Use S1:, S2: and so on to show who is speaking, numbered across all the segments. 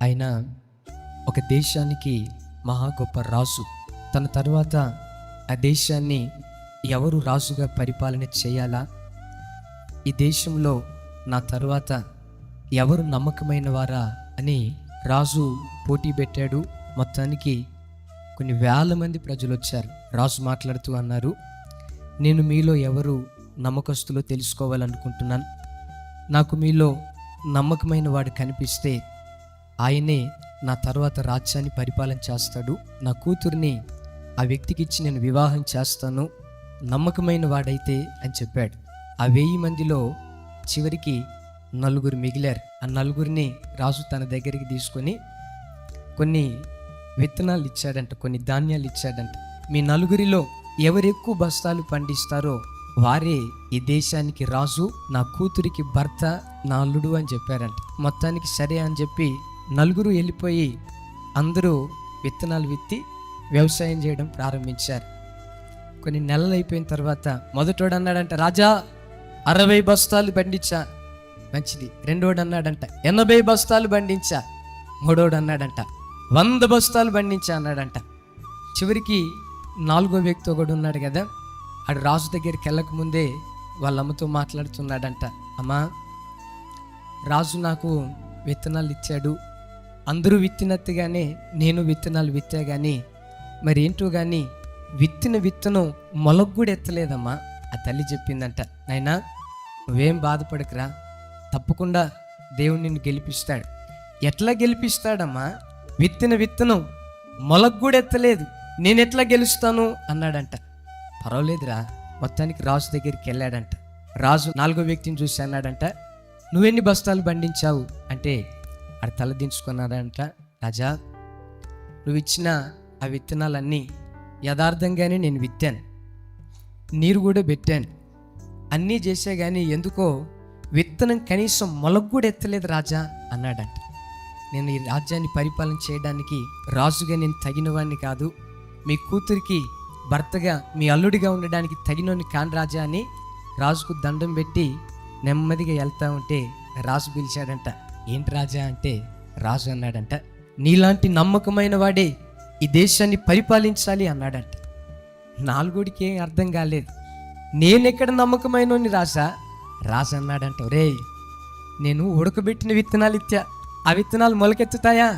S1: ఆయన ఒక దేశానికి మహా గొప్ప రాజు. తన తర్వాత ఆ దేశాన్ని ఎవరు రాజుగా పరిపాలన చేయాలా, ఈ దేశంలో నా తర్వాత ఎవరు నమ్మకమైన వారా అని రాజు పోటీ పెట్టాడు. మొత్తానికి కొన్ని వేల మంది ప్రజలు వచ్చారు. రాజు మాట్లాడుతూ అన్నారు, నేను మీలో ఎవరు నమ్మకస్తులో తెలుసుకోవాలనుకుంటున్నాను. నాకు మీలో నమ్మకమైన వాడు కనిపిస్తే ఆయనే నా తర్వాత రాజ్యాన్ని పరిపాలన చేస్తాడు. నా కూతుర్ని ఆ వ్యక్తికి ఇచ్చి నేను వివాహం చేస్తాను, నమ్మకమైన వాడైతే అని చెప్పాడు. ఆ 1000 మందిలో చివరికి 9 మిగిలారు. ఆ 9 రాజు తన దగ్గరికి తీసుకొని కొన్ని విత్తనాలు ఇచ్చాడంట, కొన్ని ధాన్యాలు ఇచ్చాడంట. మీ 9 ఎవరు ఎక్కువ బస్తాలు పండిస్తారో వారే ఈ దేశానికి రాజు, నా కూతురికి భర్త, నా అల్లుడు అని చెప్పారంట. మొత్తానికి సరే అని చెప్పి 9 వెళ్ళిపోయి అందరూ విత్తనాలు విత్తి వ్యవసాయం చేయడం ప్రారంభించారు. కొన్ని నెలలు అయిపోయిన తర్వాత మొదటోడు అన్నాడంట, రాజా 60 బస్తాలు పండించా, మంచిది. రెండోడు అన్నాడంట 80 బస్తాలు పండించా. మూడోడు అన్నాడంట 100 బస్తాలు పండించా అన్నాడంట. చివరికి 4వ వ్యక్తి ఒకడు ఉన్నాడు కదా, ఆడు రాజు దగ్గరికి వెళ్ళక ముందే వాళ్ళ అమ్మతో మాట్లాడుతున్నాడంట, అమ్మా రాజు నాకు విత్తనాలు ఇచ్చాడు, అందరూ విత్తినట్టుగానే నేను విత్తనాలు విత్తా కానీ మరి ఏంటో కానీ విత్తిన విత్తనం మొలకు కూడా ఎత్తలేదమ్మా. ఆ తల్లి చెప్పిందంట, నాయనా నువ్వేం బాధపడకురా, తప్పకుండా దేవుడు నిన్ను గెలిపిస్తాడు. ఎట్లా గెలిపిస్తాడమ్మా, విత్తిన విత్తనం మొలకు కూడా ఎత్తలేదు, నేను ఎట్లా గెలుస్తాను అన్నాడంట. పర్వాలేదురా. మొత్తానికి రాజు దగ్గరికి వెళ్ళాడంట. రాజు 4వ వ్యక్తిని చూసి అన్నాడంట, నువ్వెన్ని బస్తాలు పండించావు అంటే ఆడ తల దించుకున్నాడంట, రాజా నువ్వు ఇచ్చిన ఆ విత్తనాలన్నీ యథార్థంగానే నేను విత్తాను, నీరు కూడా పెట్టాను, అన్నీ చేసా కానీ ఎందుకో విత్తనం కనీసం మొలకు కూడా ఎత్తలేదు రాజా అన్నాడంట. నేను ఈ రాజ్యాన్ని పరిపాలన చేయడానికి రాజుగా నేను తగినవాడిని కాదు, మీ కూతురికి భర్తగా మీ అల్లుడిగా ఉండడానికి తగినోని కాని రాజా అని రాజుకు దండం పెట్టి నెమ్మదిగా వెళ్తా ఉంటే రాజు పిలిచాడంట. ఏంటి రాజా అంటే రాజు అన్నాడంట, నీలాంటి నమ్మకమైన వాడే ఈ దేశాన్ని పరిపాలించాలి అన్నాడంట. 4కి ఏం అర్థం కాలేదు. నేనెక్కడ నమ్మకమైనోని రాజా? రాజు అన్నాడంట, ఒరే నేను ఉడకబెట్టిన విత్తనాలు ఇచ్చా, ఆ విత్తనాలు మొలకెత్తుతాయా?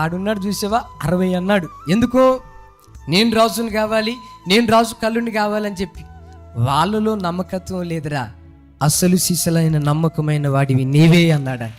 S1: ఆడున్నాడు చూసావా 60 అన్నాడు. ఎందుకో నేను రాజుని కావాలి, నేను రాజు కల్లుని కావాలని చెప్పి. వాళ్ళలో నమ్మకత్వం లేదురా, అసలు సిసలైన నమ్మకమైన వాడివి నీవే అన్నాడంట.